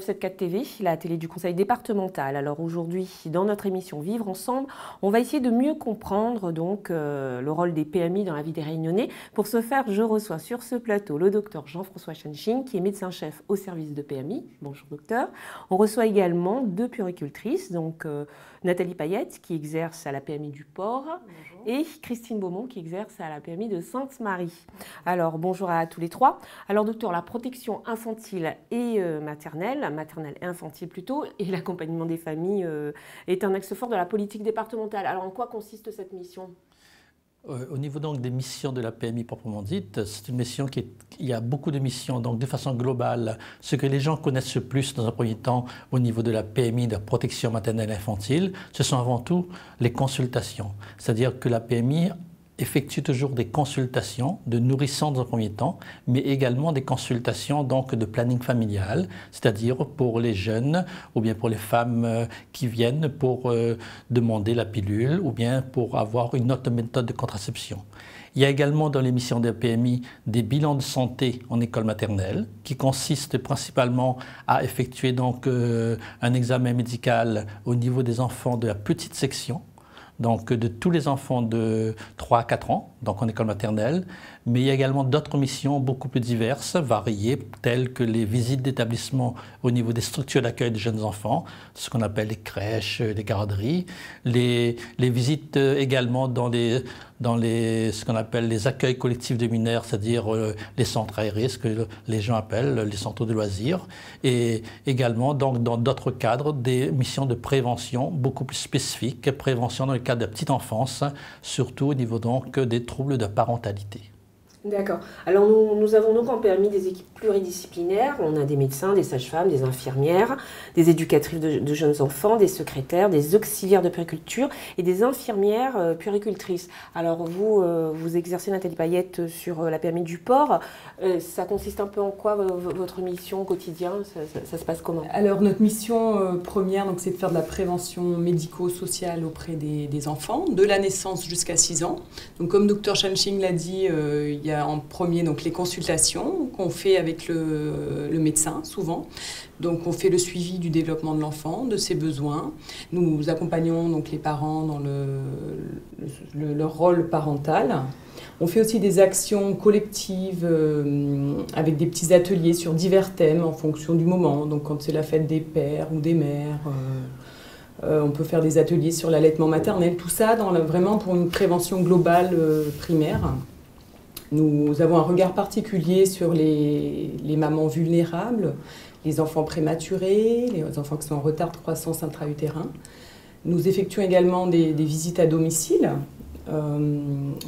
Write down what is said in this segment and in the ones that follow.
974 TV, la télé du conseil départemental. Alors aujourd'hui, dans notre émission Vivre ensemble, on va essayer de mieux comprendre donc le rôle des PMI dans la vie des Réunionnais. Pour ce faire, je reçois sur ce plateau le docteur Jean-François Chanching, qui est médecin-chef au service de PMI. Bonjour docteur. On reçoit également deux puéricultrices, donc Nathalie Payette, qui exerce à la PMI du Port, et Christine Beaumont, qui exerce à la PMI de Sainte-Marie. Alors bonjour à tous les trois. Alors docteur, la protection infantile et maternelle et infantile plutôt, et l'accompagnement des familles est un axe fort de la politique départementale. Alors en quoi consiste cette mission ? Au niveau donc des missions de la PMI proprement dite, c'est une mission il y a beaucoup de missions, donc de façon globale. Ce que les gens connaissent le plus dans un premier temps au niveau de la PMI, de la protection maternelle et infantile, ce sont avant tout les consultations. C'est-à-dire que la PMI effectue toujours des consultations de nourrissons dans un premier temps, mais également des consultations donc de planning familial, c'est-à-dire pour les jeunes ou bien pour les femmes qui viennent pour demander la pilule ou bien pour avoir une autre méthode de contraception. Il y a également dans les missions de la PMI des bilans de santé en école maternelle qui consistent principalement à effectuer donc un examen médical au niveau des enfants de la petite section, donc de tous les enfants de 3 à 4 ans, donc en école maternelle, mais il y a également d'autres missions beaucoup plus diverses, variées, telles que les visites d'établissement au niveau des structures d'accueil de jeunes enfants, ce qu'on appelle les crèches, les garderies, les visites également dans ce qu'on appelle les accueils collectifs de mineurs, c'est-à-dire les centres à risque, que les gens appellent les centres de loisirs, et également donc, dans d'autres cadres, des missions de prévention beaucoup plus spécifiques, prévention dans le cadre de la petite enfance, surtout au niveau donc des troubles de parentalité. D'accord. Alors nous avons donc en PMI des équipes pluridisciplinaires. On a des médecins, des sages-femmes, des infirmières, des éducatrices de jeunes enfants, des secrétaires, des auxiliaires de puériculture et des infirmières puéricultrices. Alors vous exercez, Nathalie Payette, sur la PMI du Port. Ça consiste un peu en quoi votre mission au quotidien ? Ça se passe comment ? Alors notre mission première, c'est de faire de la prévention médico-sociale auprès des enfants, de la naissance jusqu'à 6 ans. Donc comme Dr Chanching l'a dit, il y a en premier donc les consultations qu'on fait avec le médecin souvent. Donc on fait le suivi du développement de l'enfant, de ses besoins. Nous accompagnons donc les parents dans leur rôle parental. On fait aussi des actions collectives avec des petits ateliers sur divers thèmes en fonction du moment. Donc quand c'est la fête des pères ou des mères, on peut faire des ateliers sur l'allaitement maternel. Tout ça vraiment pour une prévention globale primaire. Nous avons un regard particulier sur les mamans vulnérables, les enfants prématurés, les enfants qui sont en retard de croissance intra-utérin. Nous effectuons également des visites à domicile,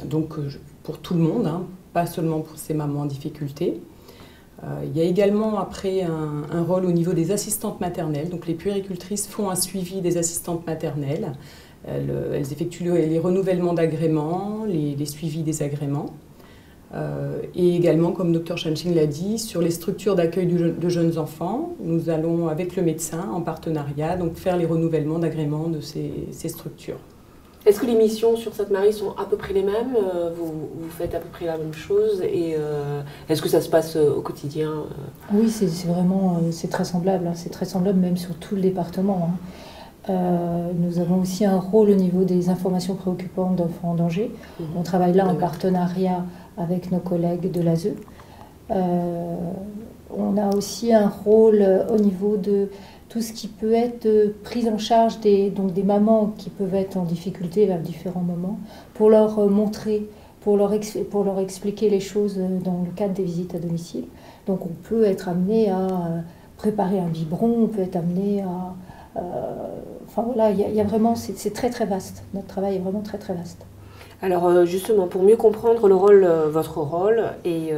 donc pour tout le monde, pas seulement pour ces mamans en difficulté. Il y a également après un rôle au niveau des assistantes maternelles. Donc les puéricultrices font un suivi des assistantes maternelles. Elles effectuent les renouvellements d'agréments, les suivis des agréments. Et également, comme Dr Chanching l'a dit, sur les structures d'accueil de jeunes enfants, nous allons avec le médecin en partenariat donc faire les renouvellements d'agréments de ces structures. Est-ce que les missions sur Sainte-Marie sont à peu près les mêmes ? Vous faites à peu près la même chose ? Et est-ce que ça se passe au quotidien ? Oui, c'est très semblable. C'est très semblable même sur tout le département. Nous avons aussi un rôle au niveau des informations préoccupantes d'enfants en danger. On travaille là en partenariat avec nos collègues de l'ASE. On a aussi un rôle au niveau de tout ce qui peut être prise en charge des mamans qui peuvent être en difficulté à différents moments, pour leur montrer, pour leur expliquer les choses dans le cadre des visites à domicile. Donc on peut être amené à préparer un biberon, on peut être amené à... enfin voilà, il y a vraiment, c'est très très vaste. Notre travail est vraiment très très vaste. Alors justement, pour mieux comprendre votre rôle et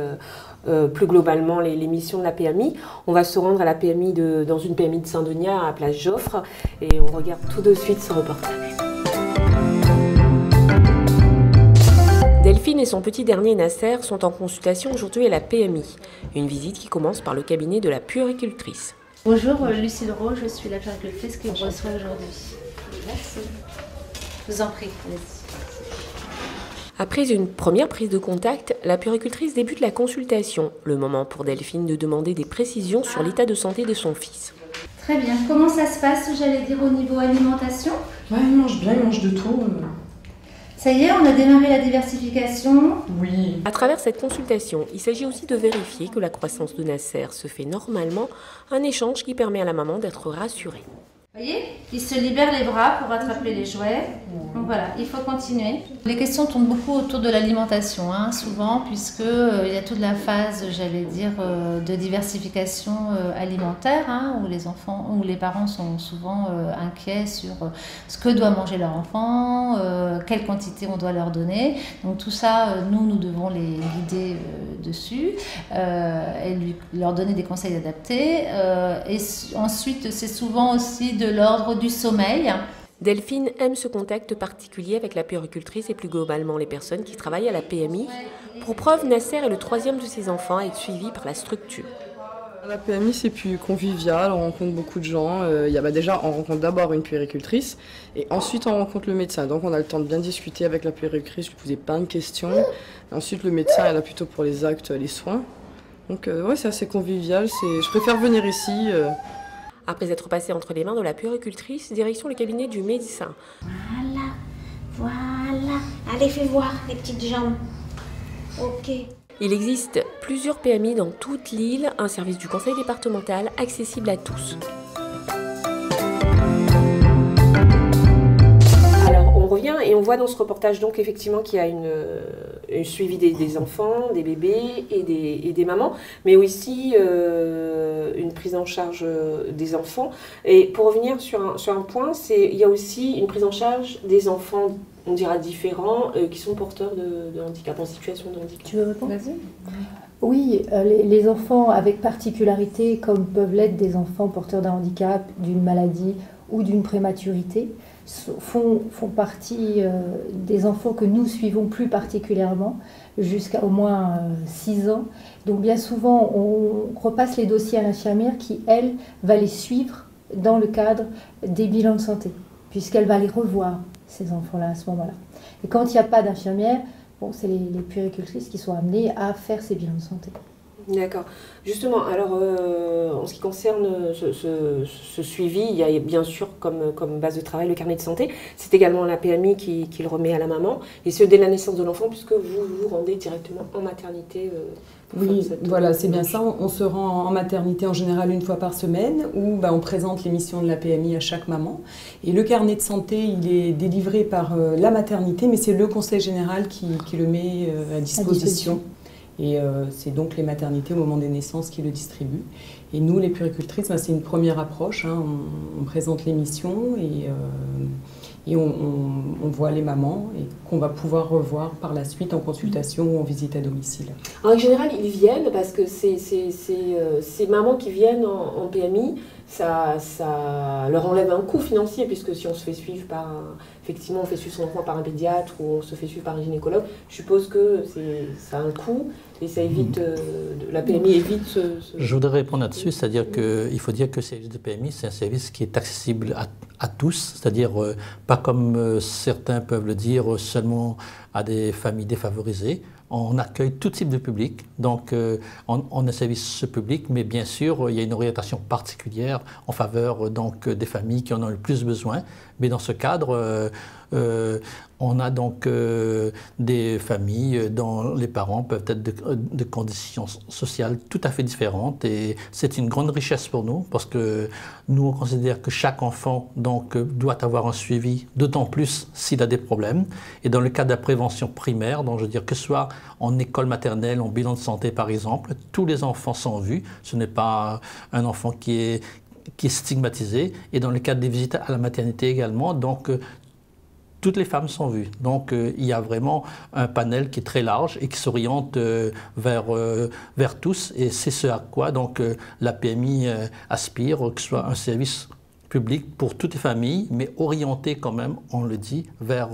plus globalement les missions de la PMI, on va se rendre à la PMI dans une PMI de Saint-Denis à Place Joffre et on regarde tout de suite ce reportage. Delphine et son petit dernier Nasser sont en consultation aujourd'hui à la PMI. Une visite qui commence par le cabinet de la puéricultrice. Bonjour, Lucie Leroux, je suis la puéricultrice que je reçois aujourd'hui. Merci. Je vous en prie, allez-y. Après une première prise de contact, la puéricultrice débute la consultation. Le moment pour Delphine de demander des précisions sur l'état de santé de son fils. Très bien. Comment ça se passe, j'allais dire, au niveau alimentation? Ouais, il mange bien, il mange de tout. Ça y est, on a démarré la diversification. Oui. À travers cette consultation, il s'agit aussi de vérifier que la croissance de Nasser se fait normalement, un échange qui permet à la maman d'être rassurée. Vous voyez, il se libère les bras pour attraper les jouets. Donc voilà, il faut continuer. Les questions tournent beaucoup autour de l'alimentation, souvent, puisque il y a toute la phase, j'allais dire, de diversification alimentaire, où les enfants, où les parents sont souvent inquiets sur ce que doit manger leur enfant, quelle quantité on doit leur donner. Donc tout ça, nous devons les guider dessus et leur donner des conseils adaptés. Et ensuite, c'est souvent aussi de l'ordre du sommeil. Delphine aime ce contact particulier avec la puéricultrice et plus globalement les personnes qui travaillent à la PMI. Pour preuve, Nasser est le 3e de ses enfants à être suivi par la structure. La PMI, c'est plus convivial, on rencontre beaucoup de gens. Déjà, on rencontre d'abord une puéricultrice et ensuite on rencontre le médecin. Donc on a le temps de bien discuter avec la puéricultrice, lui poser plein de questions. Ensuite, le médecin est là plutôt pour les actes, les soins. Donc ouais, c'est assez convivial. Je préfère venir ici. Après être passé entre les mains de la puéricultrice, direction le cabinet du médecin. Voilà. Allez, fais voir les petites jambes. Ok. Il existe plusieurs PMI dans toute l'île, un service du conseil départemental accessible à tous. Alors on revient et on voit dans ce reportage donc effectivement qu'il y a un suivi des enfants, des bébés et des mamans, mais aussi une prise en charge des enfants. Et pour revenir sur un point, il y a aussi une prise en charge des enfants, on dira différents, qui sont porteurs de handicap, en situation de handicap. Tu veux répondre? Vas-y. Oui, les enfants avec particularité, comme peuvent l'être des enfants porteurs d'un handicap, d'une maladie ou d'une prématurité, font partie des enfants que nous suivons plus particulièrement, jusqu'à au moins 6 ans. Donc bien souvent, on repasse les dossiers à l'infirmière qui, elle, va les suivre dans le cadre des bilans de santé, puisqu'elle va les revoir, ces enfants-là, à ce moment-là. Et quand il n'y a pas d'infirmière, c'est les puéricultrices qui sont amenées à faire ces bilans de santé. D'accord. Justement, alors en ce qui concerne ce suivi, il y a bien sûr comme base de travail le carnet de santé. C'est également la PMI qui le remet à la maman. Et ce dès la naissance de l'enfant, puisque vous vous rendez directement en maternité. Oui, voilà, c'est bien ça. On se rend en maternité en général une fois par semaine où on présente les missions de la PMI à chaque maman. Et le carnet de santé, il est délivré par la maternité, mais c'est le conseil général qui le met à disposition. Et c'est donc les maternités au moment des naissances qui le distribuent. Et nous, les puéricultrices, c'est une première approche. On présente les missions et on voit les mamans et qu'on va pouvoir revoir par la suite en consultation ou en visite à domicile. En général, ils viennent parce que ces mamans qui viennent en PMI, ça leur enlève un coût financier, puisque si on se fait suivre effectivement, on fait suivre son enfant par un pédiatre ou on se fait suivre par un gynécologue, je suppose que ça a un coût et ça évite, la PMI évite Je voudrais répondre là-dessus, c'est-à-dire qu'il faut dire que le service de PMI, c'est un service qui est accessible à tous, c'est-à-dire pas comme certains peuvent le dire, seulement à des familles défavorisées. On accueille tout type de public, donc on a un service public, mais bien sûr, il y a une orientation particulière en faveur des familles qui en ont le plus besoin. Mais dans ce cadre, on a donc des familles dont les parents peuvent être de conditions sociales tout à fait différentes, et c'est une grande richesse pour nous, parce que nous, on considère que chaque enfant doit avoir un suivi, d'autant plus s'il a des problèmes. Et dans le cadre de la prévention primaire, donc je veux dire que ce soit en école maternelle, en bilan de santé par exemple, tous les enfants sont vus. Ce n'est pas un enfant qui est stigmatisé. Et dans le cadre des visites à la maternité également, donc toutes les femmes sont vues. Donc il y a vraiment un panel qui est très large et qui s'oriente vers tous. Et c'est ce à quoi la PMI aspire, que ce soit un service public pour toutes les familles, mais orienté quand même, on le dit, vers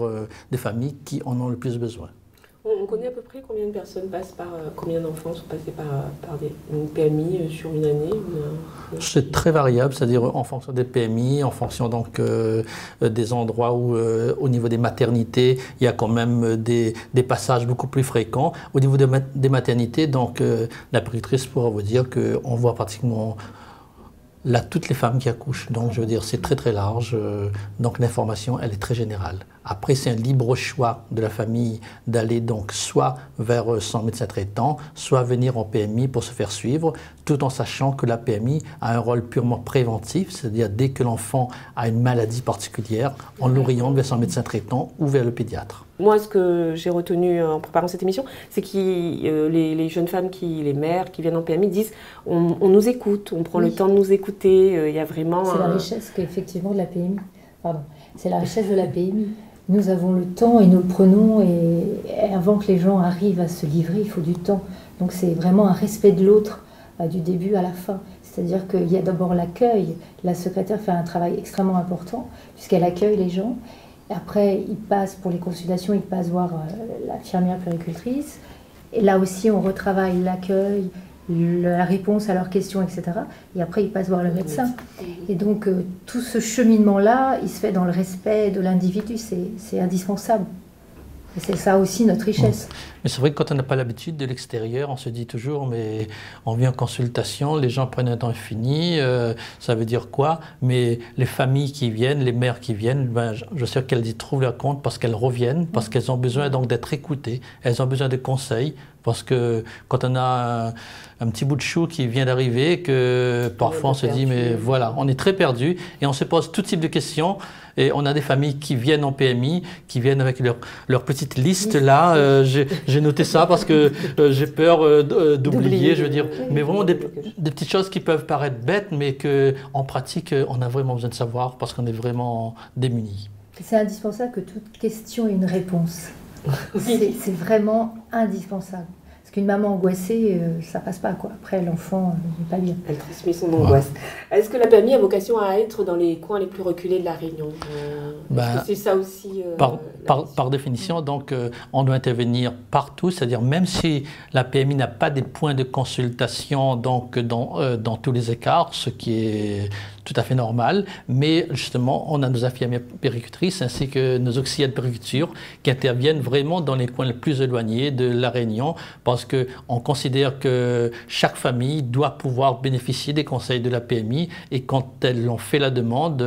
des familles qui en ont le plus besoin. On connaît à peu près combien de personnes passent combien d'enfants sont passés par une PMI sur une année? C'est très variable, c'est-à-dire en fonction des PMI, en fonction des endroits où, au niveau des maternités, il y a quand même des passages beaucoup plus fréquents. Au niveau des maternités, la puéricultrice pourra vous dire qu'on voit pratiquement là, toutes les femmes qui accouchent. Donc, je veux dire, c'est très très large. Donc, l'information, elle est très générale. Après, c'est un libre choix de la famille d'aller donc soit vers son médecin traitant, soit venir en PMI pour se faire suivre, tout en sachant que la PMI a un rôle purement préventif, c'est-à-dire dès que l'enfant a une maladie particulière, on l'oriente vers son médecin traitant ou vers le pédiatre. Moi, ce que j'ai retenu en préparant cette émission, c'est que les jeunes femmes, les mères qui viennent en PMI disent on nous écoute, on prend le temps de nous écouter, il y a vraiment... C'est la richesse qu'effectivement de la PMI. Pardon. C'est la richesse de la PMI. Nous avons le temps et nous le prenons et avant que les gens arrivent à se livrer, il faut du temps. Donc c'est vraiment un respect de l'autre du début à la fin. C'est-à-dire qu'il y a d'abord l'accueil. La secrétaire fait un travail extrêmement important puisqu'elle accueille les gens. Après, ils passent pour les consultations, ils passent voir l'infirmière puéricultrice. Et là aussi, on retravaille l'accueil, la réponse à leurs questions, etc. Et après, ils passent voir le médecin. Et donc, tout ce cheminement-là, il se fait dans le respect de l'individu. C'est indispensable. Et c'est ça aussi notre richesse. Mais c'est vrai que quand on n'a pas l'habitude de l'extérieur, on se dit toujours, mais on vient en consultation, les gens prennent un temps infini, ça veut dire quoi? Mais les familles qui viennent, les mères qui viennent, ben, je sais qu'elles y trouvent leur compte parce qu'elles reviennent, parce qu'elles ont besoin donc d'être écoutées, elles ont besoin de conseils, parce que quand on a un petit bout de chou qui vient d'arriver, que parfois on se dit, mais voilà, on est très perdu et on se pose tout type de questions. Et on a des familles qui viennent en PMI, qui viennent avec leur petite liste là. J'ai noté ça parce que j'ai peur d'oublier, je veux dire. Mais vraiment des petites choses qui peuvent paraître bêtes, mais qu'en pratique, on a vraiment besoin de savoir parce qu'on est vraiment démunis. C'est indispensable que toute question ait une réponse. C'est vraiment indispensable. Parce qu'une maman angoissée, ça passe pas, quoi. Après, l'enfant n'est pas bien. Elle transmet son angoisse. Est-ce que la PMI a vocation à être dans les coins les plus reculés de la Réunion? C'est ça aussi par définition, donc on doit intervenir partout, c'est-à-dire même si la PMI n'a pas des points de consultation donc, dans tous les écarts, ce qui est tout à fait normal, mais justement, on a nos infirmières puéricultrices ainsi que nos auxiliaires de puériculture qui interviennent vraiment dans les coins les plus éloignés de la Réunion parce qu'on considère que chaque famille doit pouvoir bénéficier des conseils de la PMI et quand elles ont fait la demande,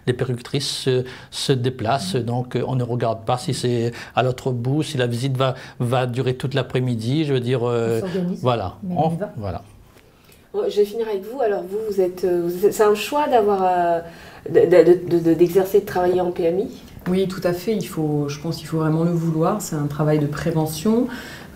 les puéricultrices se déplacent, donc on ne regarde pas si c'est à l'autre bout, si la visite va durer toute l'après-midi, je veux dire, voilà. Voilà. Je vais finir avec vous. Alors vous êtes, c'est un choix d'avoir, d'exercer, de travailler en PMI? Oui, tout à fait. Je pense qu'il faut vraiment le vouloir. C'est un travail de prévention.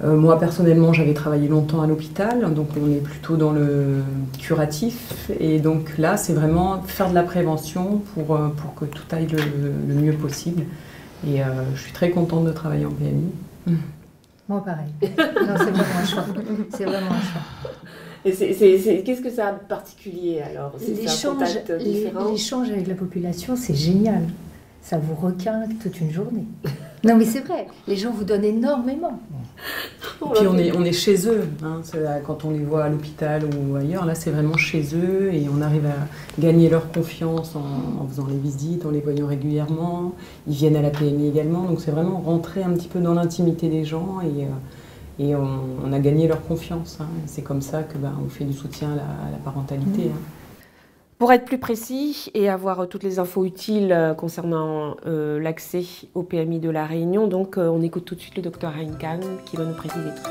Moi, personnellement, j'avais travaillé longtemps à l'hôpital, donc on est plutôt dans le curatif. Et donc là, c'est vraiment faire de la prévention pour que tout aille le mieux possible. Et je suis très contente de travailler en PMI. Moi, pareil. Non, c'est vraiment un choix. C'est vraiment un choix. Qu'est-ce que ça a de particulier alors? L'échange avec la population, c'est génial. Ça vous requinque toute une journée. Non mais c'est vrai, les gens vous donnent énormément. Et puis on est chez eux, hein. Quand on les voit à l'hôpital ou ailleurs, là c'est vraiment chez eux et on arrive à gagner leur confiance en faisant les visites, en les voyant régulièrement. Ils viennent à la PMI également, donc c'est vraiment rentrer un petit peu dans l'intimité des gens et on a gagné leur confiance. Hein. C'est comme ça que on fait du soutien à la parentalité. Hein. Pour être plus précis et avoir toutes les infos utiles concernant l'accès au PMI de la Réunion, donc on écoute tout de suite le docteur Hein Khan qui va nous préciser tout.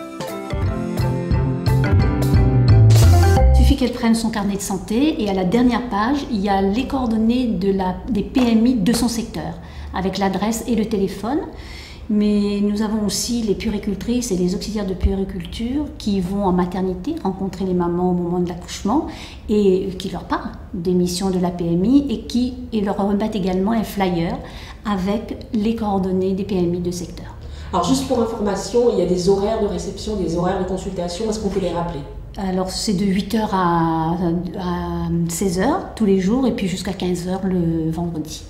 Il suffit qu'elle prenne son carnet de santé et à la dernière page, il y a les coordonnées des PMI de son secteur, avec l'adresse et le téléphone. Mais nous avons aussi les puéricultrices et les auxiliaires de puériculture qui vont en maternité rencontrer les mamans au moment de l'accouchement et qui leur parlent des missions de la PMI et leur remettent également un flyer avec les coordonnées des PMI de secteur. Alors juste pour information, il y a des horaires de réception, des horaires de consultation, est-ce qu'on peut les rappeler? Alors c'est de 8h à 16h tous les jours et puis jusqu'à 15h le vendredi,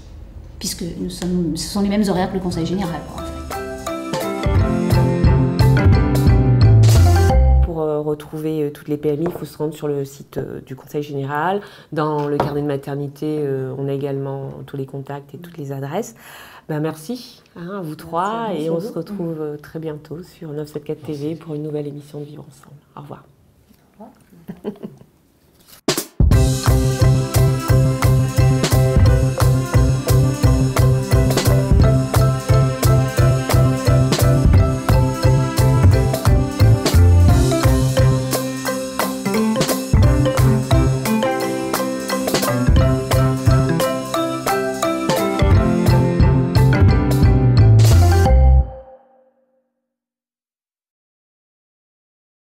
puisque ce sont les mêmes horaires que le conseil général. Retrouver toutes les PMI, il faut se rendre sur le site du Conseil général. Dans le carnet de maternité, on a également tous les contacts et toutes les adresses. Merci à vous trois et on se retrouve très bientôt sur 974 TV pour une nouvelle émission de Vivre Ensemble. Au revoir. Au revoir.